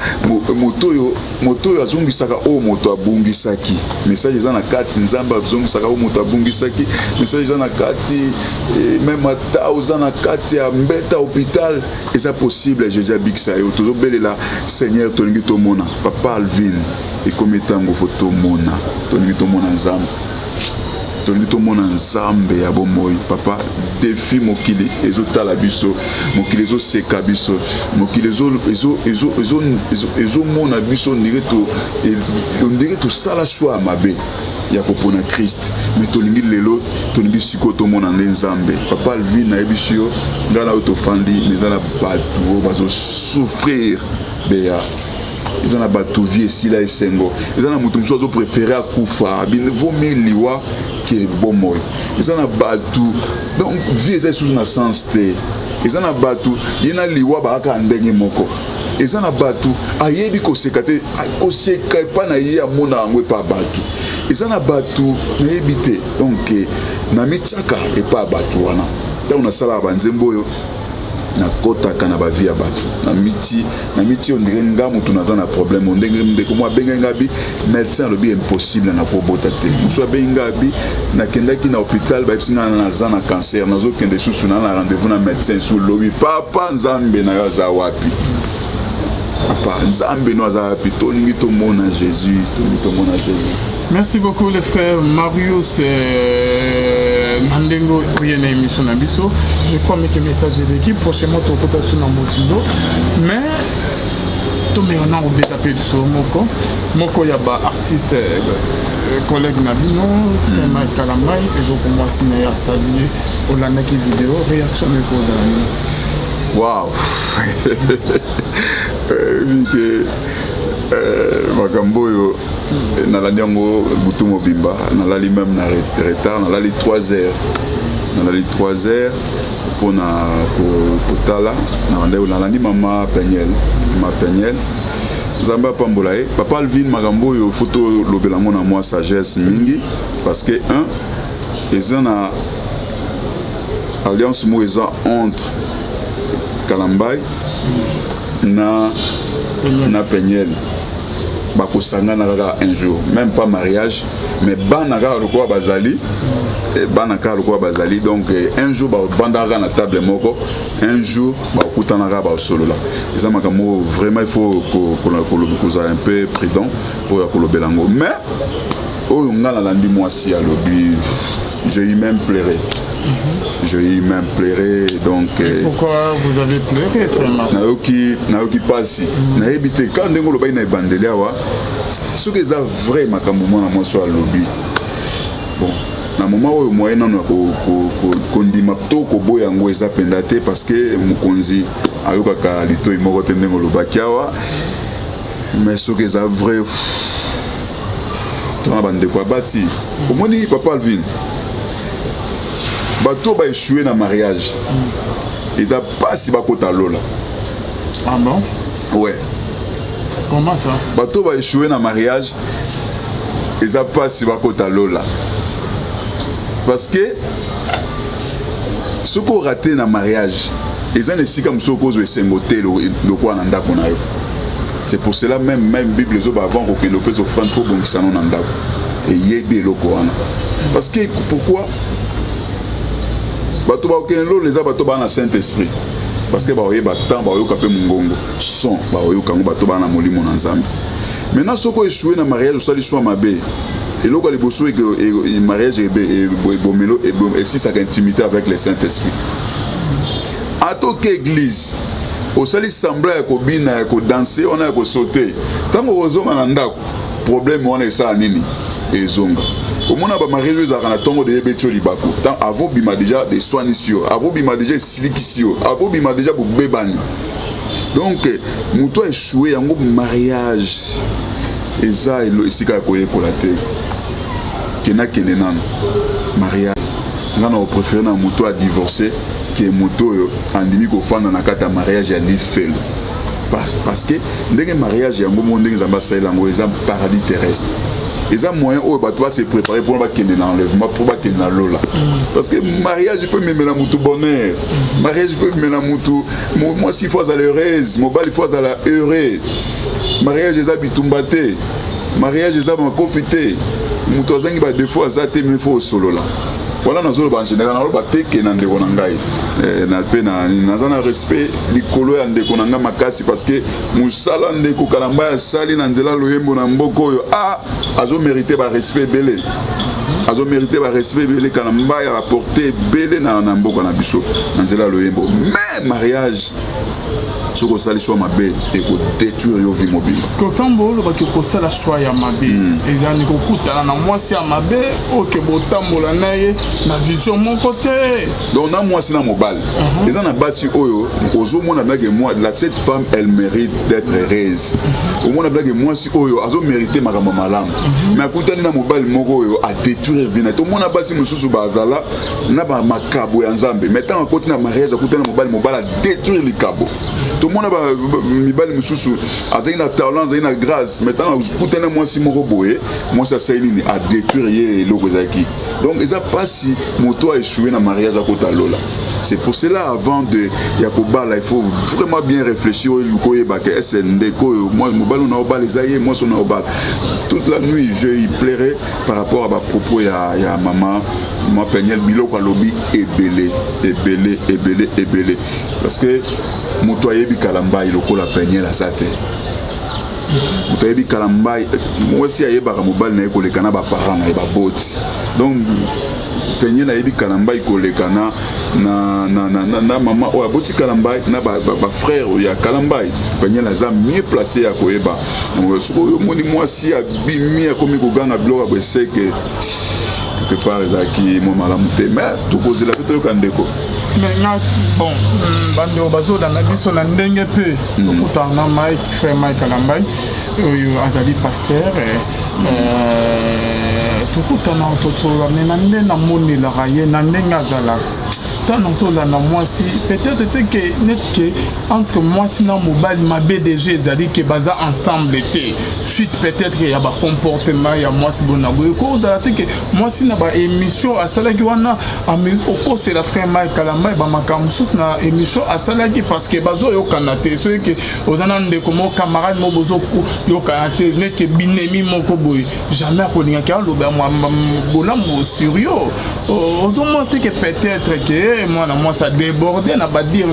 moto azongisaka o moto abungisaki message za na kati nzamba azongisaka o moto abungisaki message za na kati même ata oza na kati ya mbeta hôpital eza possible Jésus abikisa yo tozo belela Seigneur tolingi tomona Papa Alvin et comme tango photo mona tolingi tomona nzambe ya bomoyi papa défi mokili ezotala biso mokili ezoseka biso mokili ezomona biso ondire tosala choix mabe ya kopona Christ mais tolingi lelo tolingi siko tomona nde nzambe papa Alvin nayebi si yo ngana oyo tofandi mais eza na bato bazo souffrir beya ils ont la vie ici là esengo ils ont la mutu mso préféré akufa bin vaut mieux liwa que bon moi ils ont la batu donc vie est sous un sens té ils ont la batu yena liwa ba ka ndenge moko ils ont la batu ayebi ko sekate ko seka pa na ye amona ngwe pa batu ils ont la batu na yebité donc na michaka et pas batu wana ta una sala banzembo yo na kota kana ba via bato na miti ondire ngamu tunaza na problème ondenge ndeko mwa benga ngabi médecin lobi impossible na ko bota te muso benga ngabi na kendaki na hôpital ba ipsinga na za na cancer nazo kende susu na rendez-vous na médecin sous lobi papa nzambe na gaza wapi papa nzambe no za wapi tolingi to mona Jésus merci beaucoup les frères Marius Nandengo Oyene émission Nabiso. Je crois que le message de l'équipe prochainement tu vas sur la Mosindo. Mais tu me on a au BKP sur Moko yaba artiste collègue Nabino, Mike Kalamai et donc moi signé à saluer au lanaki vidéo réaction de cause. Waouh. Makambo yo nalandi yango butu mobimba nalali même na retard nalali 3 heures pona kotala nalandi mama Penyel Zamba pambola papa Alvin makambo yo photo lobelango na moi sagesse mingi parce que ils ont alliance moisa entre Kalambai na Penyel bakosangana kaka un jour même pas mariage mais banaka lokwa bazali donc un jour bandaka na table moko un jour bakutanaka ba solola eza makambo vraiment il faut qu'on un peu prudent pour kolobelango mais oyo ngana landi mwasi alobi j'ai eu même pleuré donc pourquoi vous avez pleuré vraiment nayoki pasi nayebite quand ndengo lobai na ebandeli awa soki eza vrai makambo mwana mwasi alobi bon na moment oyo moyen nano kondima to koboya yango eza penda te parce que mokonzi ayokaka litoi moko te ndengo lobaki awa mais soki eza vrai tona bandeko ya basi omoni papa Alvin bato ba échoué na mariage ils a pas si bakota lola. Ah bon? Ouais. Comment ça? Bato ba échoué na mariage ils a pas si bakota lola. Parce que ce qu'on raté na mariage ils ont aussi comme so cause esengote le quoi na ndako na yo. C'est pour cela même Bible les avant que le pèse offrande faut bon ça non ndako et yebe loko wana. Parce que pourquoi bato ba okelo les bato ba na Saint-Esprit parce que ba oyeba temps ba oyoka pe mungongo son ba oyoka ngo bato ba na molimo na Nzambe. Maintenant soko échoué na mariage osali choix mabe et loko le bosso et mariage et bomelo et si ça intimité avec le Saint-Esprit. Atoke église osali semblant ko bina ko danser on a ko sauter tango ozonga na ndako problème on est ça nini ezonga. Au moment où mariage ils ont tongo de betio libako. Tant avant bima déjà des soignissio, avant bima déjà silikisio, avant bima déjà pour bebani. donc moto a échoué en mariage et ça ici ka koye kolate kena kenenan mariage ngana o préférer na moto a divorcer que moto andimi ko fanda na kata mariage ya li fel parce que ndenge mariage yango mo ndenge zamba sala ngo eza paradis terrestre. Ils ont moyen où tu vas se préparer pour pas qu'il y ait un enlèvement, pour pas qu'il y ait un lola. Parce que mariage, il faut même la moutou bonheur. Mariage, il faut même la moutou. Moi, si faut à l'heureuse, mon bal, il faut à la heureuse. Mariage, ils ont bitumbaté. Mariage, ils ont profité. Moutou zangi ba deux fois zaté, mais il faut au solo là. Voilà, nous avons en général, nous avons dit que nous avons respect du colo et de konanga makasi parce que musala ndeko kalamba sali na nzela loyembo na mboko a azo mérité ba respect belé azo mérité ba respect belé kalamba ya apporter belé na mboko na biso na nzela loyembo mais mariage ce que ça les soit mabe et que détruire yo vie mobile que quand bolo ba que ça la choix ya mabe et ya ni ko kuta na moi si mabe o ke botambola naye na vision mon côté donc na moi si na mobile les en a basi oyo ozo mona blague moi cette femme elle mérite d'être heureuse au mona blague moi si oyo azo mériter makamba malamu mais akutani na mobile moko oyo a détruire vie na to mona basi mususu bazala na ba makabo ya nzambe maintenant à côté na mariage akutani na mobile a détruire les cabos. Tout le monde a mis mususu azali na talent azali na grâce maintenant kutana moi si moko boye moi ça c'est une à détruire le kozaki donc ils a pas si moto a échoué dans mariage à kota lola c'est pour cela avant de yakoba là il faut vraiment bien réfléchir au lukoye ba que SND ko moi mobile on a obal les aïe moi on a obal toute la nuit je y plairais par rapport à ma propos ya maman moi Peniel biloko lobi ebele parce que moto ayebi kalambai lokola Peniel asate moto ayebi kalambai moi si ayebaka mobali na ekolekana ba parents na ba boti donc Peniel ayebi kalambai kolekana na maman o aboti kalambai na ba frère ya kalambai Peniel aza mieux placé ya koyeba donc soko moni moi si abimi akomi koganga bloka ba seke quelque part ezaki mo malamu te mais tout cause la peut kandeko mais bon bando bazo dans la biso na ndenge pe okutana Mike frère Mike Kalambai oyo azali pasteur tukutana tosola na ndenge na moni la raye na ndenge azala tant na moi si peut-être que net que entre moi si na mobile ma BDG ezali que baza ensemble était suite peut-être qu'il y a ba comportement ya moi si bonago cause la que moi si na ba émission à sala ki wana Amerika ko c'est la frère Mike Kalambai ba makamsus na émission à sala ki parce que bazo yo kanate ceux que ozana ndeko mo camarade mo bozo yo kanate net que binemi moko boy jamais ko linga ka lo ba moi bola mo sérieux ozo monter que peut-être que moi ça débordait na ba dire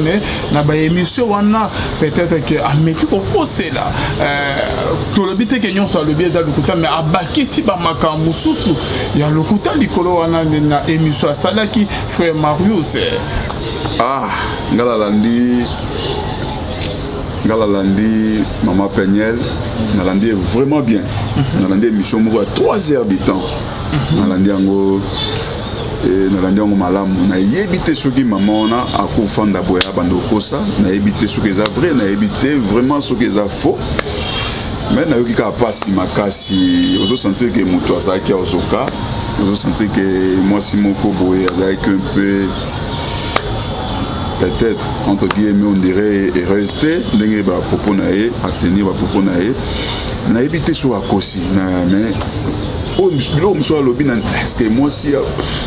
na ba émission wana peut-être que ameki ko poser là to le bité que nyon so le bieza lokuta mais abaki si ba makambu susu ya lokuta likolo wana na émission asalaki frère Marius Ngalalandi maman Peniel nalandi vraiment bien nalandi émission moko à 3 heures du temps nalandi yango nalandi yango malamu na yebite soki maman na akufanda boya bando kosa na yebite soki eza vrai na yebite vraiment soki eza faux mais na yoki ka pasi makasi ozo sentir que moto azaki ozoka ozo sentir que moi si moko boya azaki un peu peut-être entre guillemets on dirait resté ndenge ba popo na ye attenir ba popo na ye na yebite so akosi na mais est-ce que moi aussi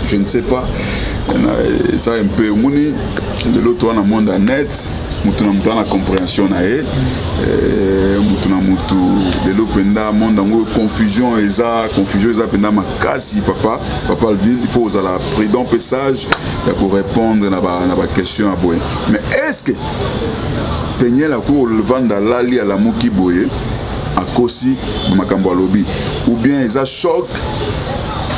je ne sais pas ça un peu moni de l'autre on a monde net mutu na compréhension na ye mutu na mutu de l'openda monde en confusion eza penda makasi papa Alvin il faut la prudent passage pour répondre na ba question à boye mais est-ce que Peniel a ko le vendre lali à la muki boye akosi makambo alobi ou bien eza choc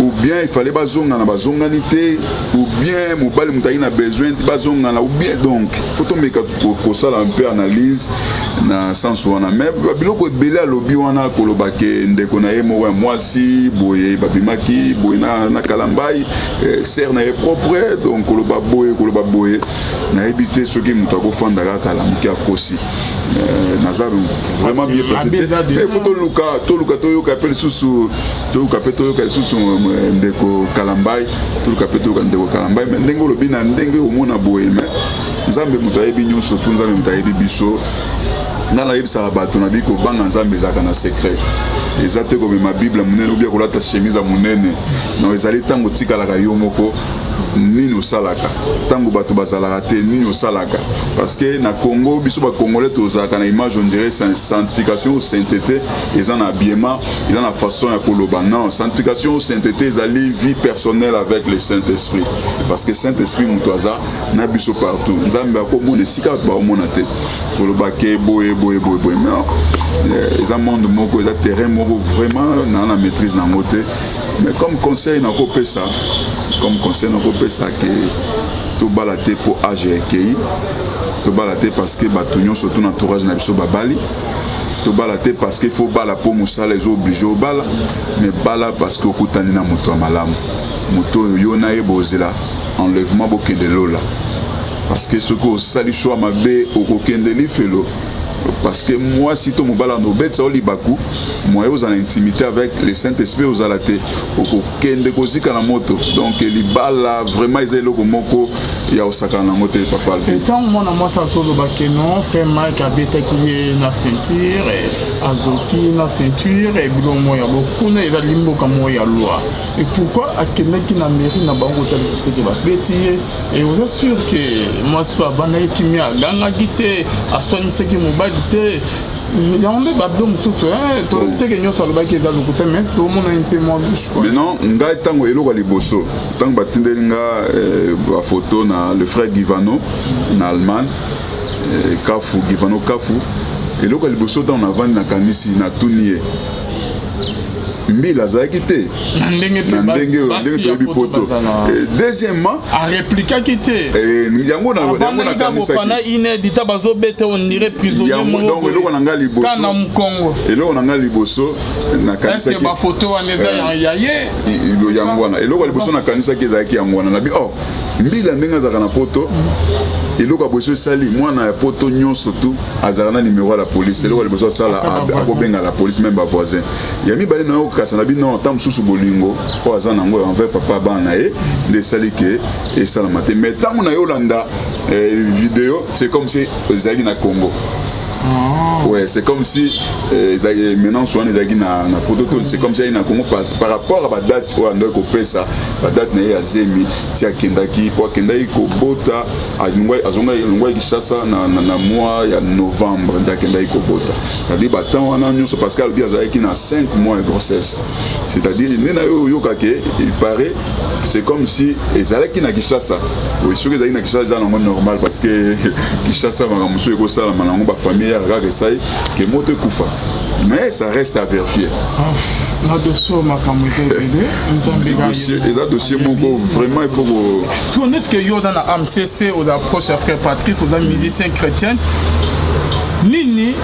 ou bien il fallait bazonga na bazonganité, ou bien mobali mutaki na besoin bazonga na, ou bien donc faut tomber ko sala un peu analyse na sens wana mais biloko ebele alobi wana kolobake ndeko na ye moko mwasi boye babimaki boye na kalambai ser na ye propre donc koloba boye na ebité soki mutu akofanda kaka lamuki akosi naza vraiment bien placé mais faut toluka toyoka pe lisusu ndeko kalambai toluka pe toyoka ndeko kalambai mais ndenge olobi na ndenge omona boye mais nzambe mutu ayebi nyonso tu nzambe mutu ayebi biso ngana yebisaka bato na biko banga nzambe ezalaka na secret eza te komema bible monene ou bien kolata chemise monene non ezali ntango tikalaka yo moko nini osalaka ntango bato bazalaka te nini osalaka parce que na Congo biso bacongolais tozalaka na image on dirait sanctification ou sainteté eza na habillement eza na façon ya koloba non sanctification ou sainteté ezali vie personnelle avec le Saint-Esprit parce que Saint-Esprit mutu aza na biso partout nzambe akomona esika bato baomona te koloba ke boye mais eza monde moko eza terrain moko vraiment na maîtrise nango te mais comme conseil nakopesa ke tobala te po age ekei tobala te parce que bato nyonso to na entourage na biso babali tobala te parce que faut bala po mosala ezo obligé obala mais bala parce que okutani na moto ya malamu moto oyo yo na ye bozela enlèvement bokende lola parce que soki osali choix mabe okokende lifelo parce que moi si to mobala no bet ça libaku moi aux en intimité avec le Saint-Esprit aux alaté oko kende kozika na moto donc libala vraiment ils eloko moko ya osaka na moto papa et tant moi ça solo bakeno frère Mike abeta qui na ceinture et azoki na ceinture et bilo mo ya beaucoup na eza limbo kamo ya loi et pourquoi akena qui na mairie na bango talisate ke ba beti et vous êtes sûr que moi c'est pas bana qui mi aganga gite asoni ce qui mobile te yambe babdo mususu to teke nyoso alobaki eza lokuta mais to mona un peu moins bouche quoi. Mais non ngai tango eloko liboso tango batindeli nga ba photo na le frère Givano na Allemagne Kafu Givano Kafu eloko liboso dans na vandi na kanisi na tunie mbila azalaki te na ndenge toyebi poto deuxièmement a répliquer qui te yango na kanisa pendant inédit bazobete on dirait prisonnier donc eloko na ngali liboso kana mkongo eloko na ngali liboso na kanisa ki ba photo aneza ya ye yango wana eloko liboso na kanisa ki ezalaki yango wana na bi oh mbila ndenge azaka na poto eloko aboso sali mwana ya poto nyonso tu azaka na numéro ya la police eloko liboso sala akobenga la police même ba voisin yami bali na kasi na bino tam susu bolingo po aza nango envers papa bana e le sali ke et ça la matin mais tant on a yolanda vidéo c'est comme si ezali na Congo. Ouais, c'est comme si maintenant soit les na prototype c'est comme si il na Congo par rapport à la date où on doit couper ça la date na ya zemi tia kendaki pour kendaki ko bota azonga longwa Kinshasa na mois ya novembre nda kendaki ko bota c'est-à-dire batant wana nyonso parce que le bien azaki na 5 mois de grossesse c'est-à-dire nena yo kake il paraît c'est comme si ezalaki na Kinshasa oui sûr que ezalaki na Kinshasa c'est normal parce que Kinshasa ba muso eko sala manango ba famille que ça que moto kufa mais ça reste à vérifier. Na dossier makamuze dossier les dossiers moko vraiment il faut si on est que yo dans la MCC aux approches frère Patrice aux musiciens chrétiens nini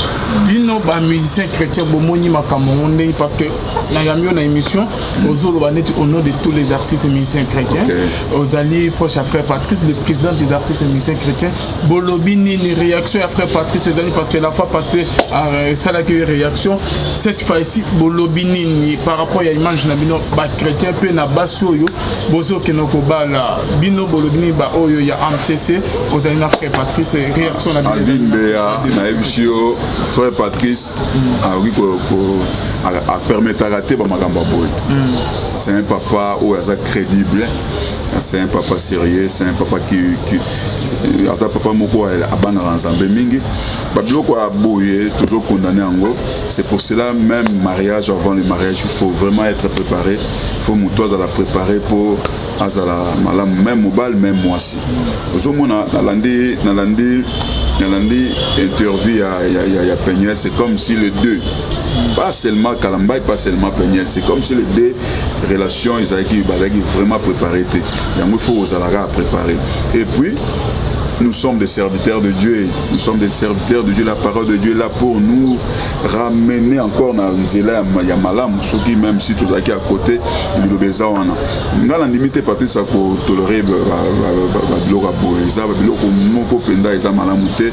bino ba musicien chrétien bomoni makamonde parce que na yamio na émission ozolo baneti au nom de tous les artistes et musiciens chrétiens aux alliés proches à frère Patrice le président des artistes et musiciens chrétiens bolobi nini réaction à frère Patrice les amis parce que la fois passée ça la que réaction cette fois ici bolobi nini par rapport à image na bino ba chrétien pe na baso yo bozo kenoko bala bino bolobi ni ba oyo ya MCC aux alliés frère Patrice réaction na bino frère Patrice a permettre à rater c'est un papa où il est crédible, c'est un papa sérieux, c'est un papa qui asa papa moko abana nzambe mingi babiloko aboye toujours condamné ango c'est pour cela même mariage avant le mariage il faut vraiment être préparé il faut mutoza la préparer pour azala malam même mobile même moisi ozomona nalandi interview vie il y a Peniel, c'est comme si les deux, pas seulement Kalamba et pas seulement Peniel, c'est comme si les deux relations ils avaient vraiment préparé. Il faut aux Alara à préparer. Et puis nous sommes des serviteurs de Dieu. Nous sommes des serviteurs de Dieu. La parole de Dieu est là pour nous ramener encore dans Zéla Yamalam. Ceux qui, même si tous à côté, ils le besoin. Nous avons limité partir ça pour tolérer Babilora Boeza, Babiloko Moko Penda, Ezamalamoute,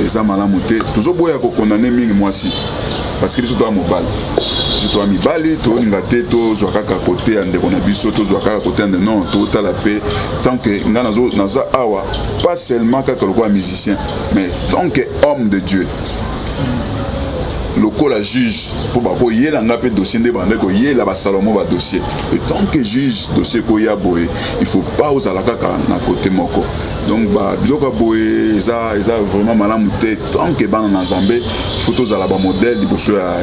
Ezamalamoute. Toujours boya ko condamner mingi moi si. Parce que biso to mobile. Si to amibali, to ngate to zo kaka côté ande kona biso to zo kaka côté ande non, to ta la paix tant que ngana zo naza awa. Pas seulement comme musicien, mais tant qu'homme de Dieu. Le coup la juge pour bako yé la ngape dossier de bande ko yé la ba Salomon ba dossier. Et tant que juge dossier ko ya boé, il faut pas aux alaka na côté moko. Donc ba biloko boé ça vraiment malamu té tant que ban na Zambé, photos à la ba modèle liboso ya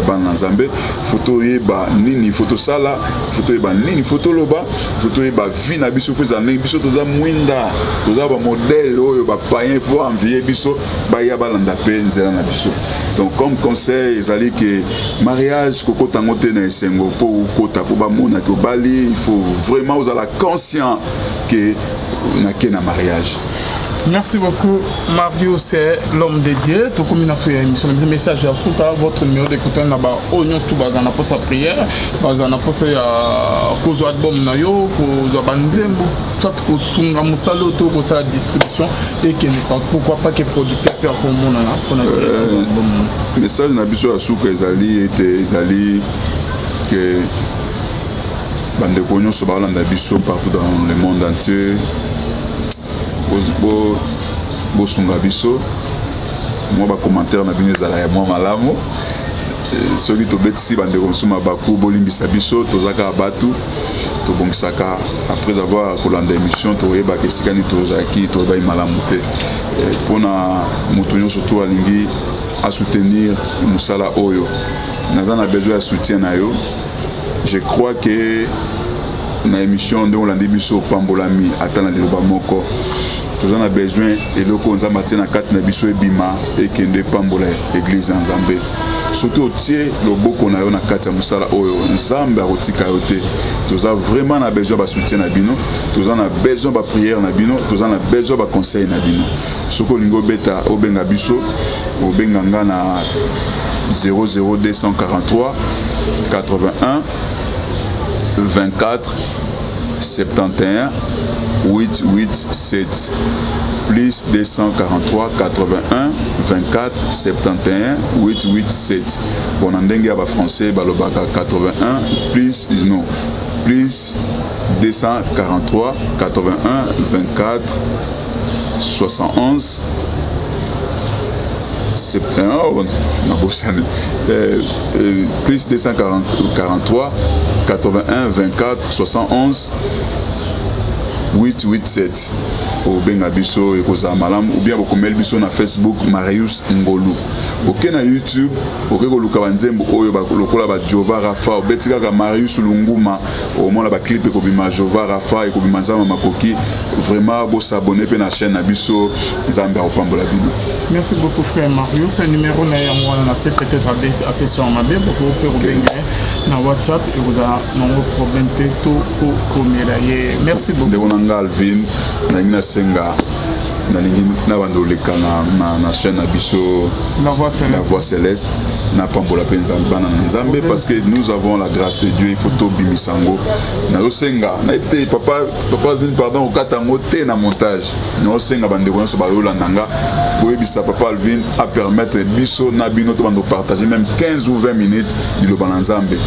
ban na Zambé, photo yé ba nini photo sala, photo yé ba nini photo loba, photo yé ba vie na biso feza nini biso toza mwinda, toza ba modèle oyo ba païen pour envier biso ba ya ba landa pe nzela na biso. Donc comme conseil ezali que mariage koko tangote na esengo pour kota pour ba mona ko bali, il faut vraiment vous la conscient que na kena mariage. Merci beaucoup, Mario, c'est l'homme de Dieu. Tout comme il fait émission, le message à Fouta, votre numéro d'écouteur là-bas, Oignon, tout bazana pour sa prière, bazana pour sa cause album nayo, cause bandembo, soit que sunga musalo, tout pour sa distribution et que pourquoi pas que producteur peut accompagner pour la message na biso à souka ezali que bande Oignon se parle na biso partout dans le monde entier. Bosunga biso moi ba commentaire na bino ezala ya moi malamu soki to betisi bande konsuma baku bolimbisa biso tozaka batu to bongisaka après avoir kolanda émission to yeba ke sikani tozaki to ba malamu te pona mutunyo surtout alingi à soutenir musala oyo nazana besoin de soutien na yo. Je crois que na émission de Olandi biso pambolami atana liloba moko tous on a besoin et loko nzamba tina kat na biso ebima et kende pambola église nzambe soki otie loboko na yo na kati ya musala oyo nzambe akotika yo te tous a vraiment na besoin ba soutien na bino tous on a besoin ba prière na bino tous on a besoin ba conseil na bino soko lingo beta obenga biso obenga ngana 00243 81 24 71 887 plus 243 81 24 71 887. Bon en ndenge ya ba français balobaka 81 plus non plus 243 81 24 71 plus 243 81 24 71 887 au benga biso ekoza malam ou bien bokomel biso na Facebook Marius Ngolu oke na YouTube oke ko luka banzembo oyo ba lokola ba Jova Rafa obetika ka Marius Lunguma au moins ba clip ko bima Jova Rafa ko bima Nzamba Makoki vraiment bo s'abonner pe na chaîne na biso Nzamba opambola bino. Merci beaucoup frère Marius, un numéro na yango na c'est peut-être à sur ma bé pour que vous benga na WhatsApp et vous a non problème te to ko meraye. Merci beaucoup. Alvin na senga na lingi na bandoleka na chaîne na biso la voix céleste na pambola penza bana nzambe parce que nous avons la grâce de Dieu il faut to bimisango na senga na pe papa Alvin pardon au katango te na montage na senga bande ko so ba yolanda nga boyebisa papa Alvin à permettre biso na bino to bando partager même 15 ou 20 minutes dilo bana nzambe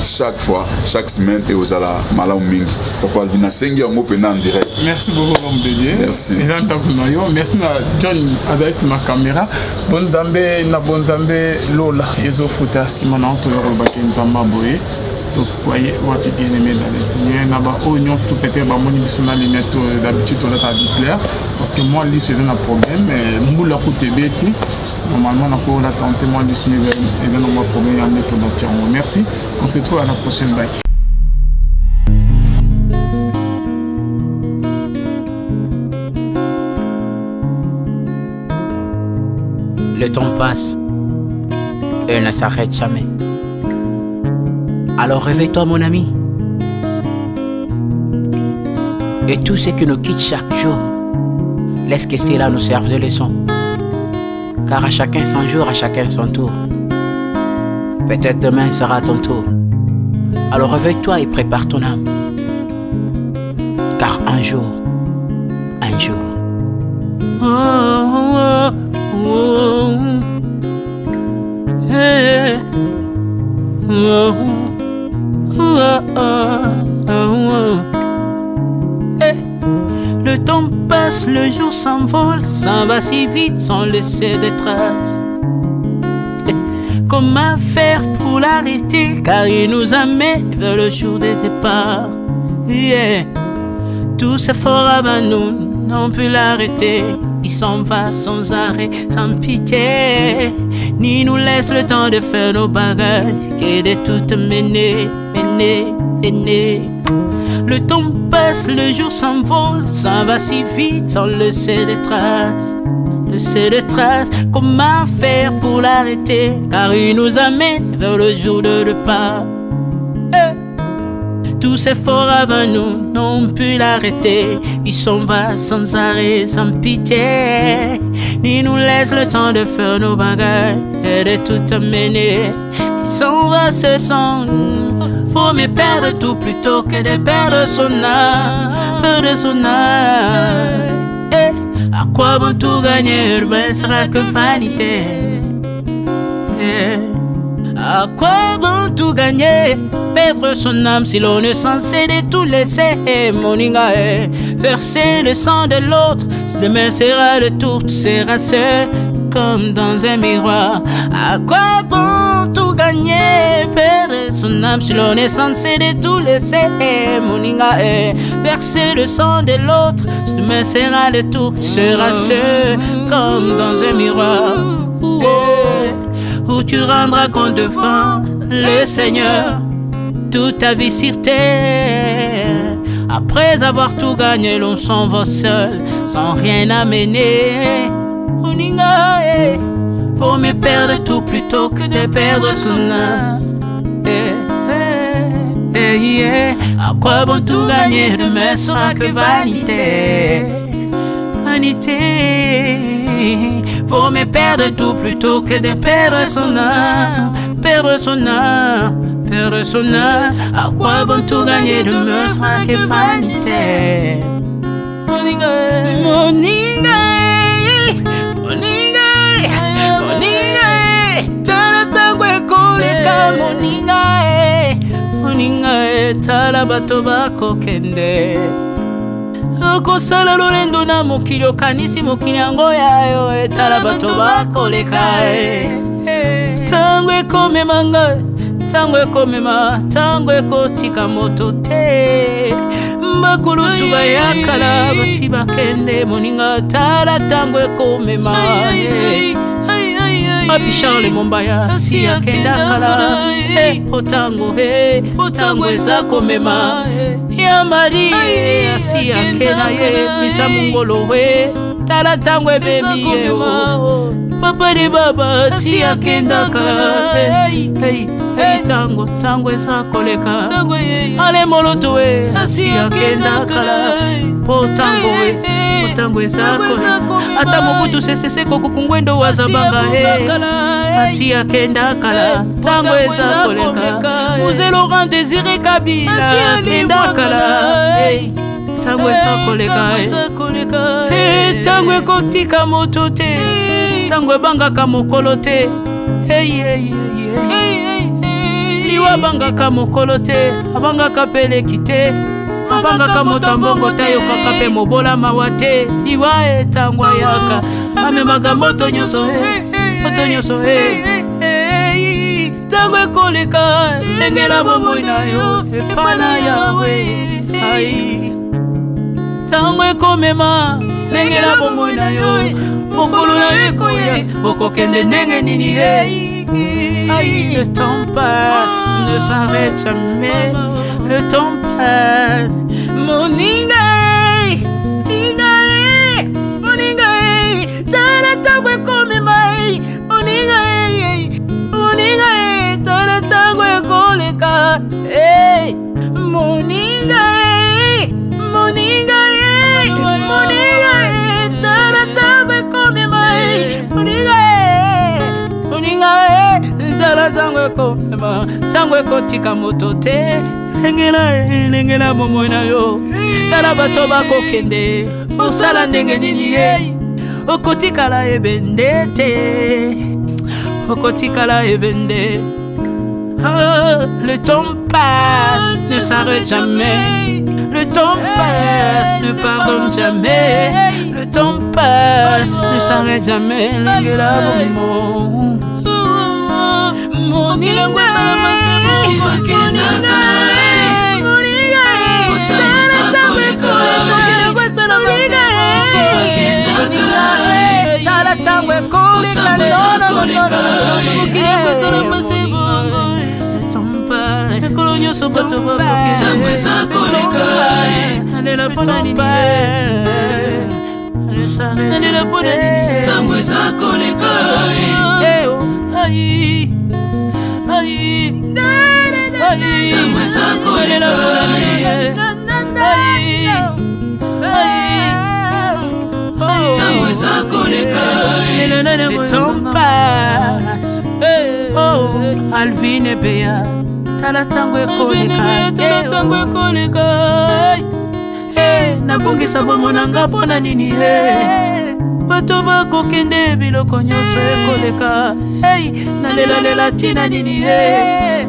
chaque fois chaque semaine et aux ala malamu mingi papa Alvin na sengi ngo pena en direct. Merci beaucoup l'homme de Dieu. Merci. Merci na John Adaïs ma caméra. Bonne Zambé Lola Ezo Futa Simona to Yoruba Nzamba Boye. Donc voyez votre bien aimé dans les Seigneurs naba oignon tout peut-être ba moni bisona lunette d'habitude on a vie clair parce que moi lui c'est un problème mbula côté beti normalement on a pour la tenter moi du niveau et dans mon problème en méthode de merci on se retrouve à la prochaine bye. Le temps passe et ne s'arrête jamais. Alors réveille-toi mon ami. Et tout ce qui nous quitte chaque jour, laisse que cela nous serve de leçon. Car à chacun son jour, à chacun son tour. Peut-être demain sera ton tour. Alors réveille-toi et prépare ton âme. Car un jour, oh, oh, oh, hey, oh, oh, oh, oh. Hey. Le temps passe, le jour s'envole, s'en va si vite sans laisser de traces. Hey. Comment faire pour l'arrêter, car il nous amène vers le jour de départ. Yeah. Tout s'effort avant nous, n'ont pu l'arrêter. Il s'en va sans arrêt, sans pitié, ni nous laisse le temps de faire nos bagages, que de tout mener. Le temps passe, le jour s'envole, s'en va si vite sans laisser de traces. Comment faire pour l'arrêter, car il nous amène vers le jour de départ. Tous ces forts avant nous n'ont pu l'arrêter. Il s'en va sans arrêt, sans pitié, ni nous laisse le temps de faire nos bagages et de tout amener. Il s'en va seul sans nous. Faut mieux perdre tout plutôt que de perdre son âme, à quoi bon tout gagner, ben sera que vanité. À quoi bon tout gagner, perdre son âme si l'on est censé de tout laisser. Mon inga, verser le sang de l'autre, demain sera le tour, tu seras seul comme dans un miroir. À quoi bon tout gagner, perdre son âme si l'on est censé de tout laisser. Mon inga, verser le sang de l'autre, demain sera le tour, tu seras seul comme dans un miroir. Où tu rendras compte devant le Seigneur toute ta vie sur terre. Après avoir tout gagné, l'on s'en va seul, sans rien amener. Faut mieux perdre tout plutôt que de perdre son âme. À quoi bon tout gagner, demain sera que vanité. Faut mieux perdre tout plutôt que de perdre son âme. Perdre son âme. À quoi bon tout gagner, demain sera que vanité. Moninga, tala bato bako kende. Kosala lolendo na mokili okanisi mokili yango yayo, tala bato bakoleka. Tango ekomema ngai, tango ekomema, tango ekotika moto te. Bakulutu bayakala basi bakende, moninga tala tango ekomema. Papi Charles Mombaya si akenda kala, otango eza komema. Ya Marie si akenda ye, misa mungolo we, tala tango ebebi ye o. Papa de baba si akenda kala, tango eza koleka. Ale moloto we si akenda kala, otango eza koleka. Ata mobutu sesese kokukungwendo wazabanga asi akenda kala, tango eza koleka. Muse Laurent Désiré Kabila akenda kala, tango eza koleka. Tango ekotika moto te, tango ebangaka mokolo te. Liwa bangaka mokolo te, abangaka peleki te. Abangaka motambongo te, yokaka pe mobola mawa te. Liwa tango yaka, amemaka moto nyonso tango ekoleka, lengela bomoi na yo epana yawe. Tango ekomema, lengela bomoi na yo, mokolo na yo ekoya, okokende ndenge nini. Le temps passe, ne s'arrête jamais. Le temps passe, moninga, tala tango ekomema. tango ekotika moto te lengela bomoi na yo tala bato bakokende osala ndenge nini ye okotikala ebende te okotikala ebende. Le temps passe, ne s'arrête jamais. Le temps passe, ne pardonne jamais. Le temps passe, ne s'arrête jamais. Lengela bomoi moni lengweza la maserushi wakendaka tala tangwe kolika ekolo nyonso bato bakokealela ponaniba tangwe zakoleka le temps passe. Oh, Alvin et Béa, tala tango ekoleka. Nabongisa bomonanga pona nini bato bakokende biloko nyonso ekoleka. Nalela tina nini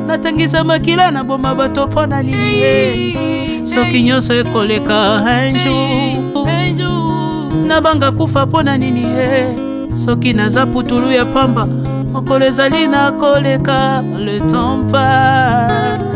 natangisa makila na boma bato pona nini soki nyonso ekoleka. Un jour nabanga kufa pona nini soki naza putulu ya pamba mokolo ezali na koleka. Le temps passe.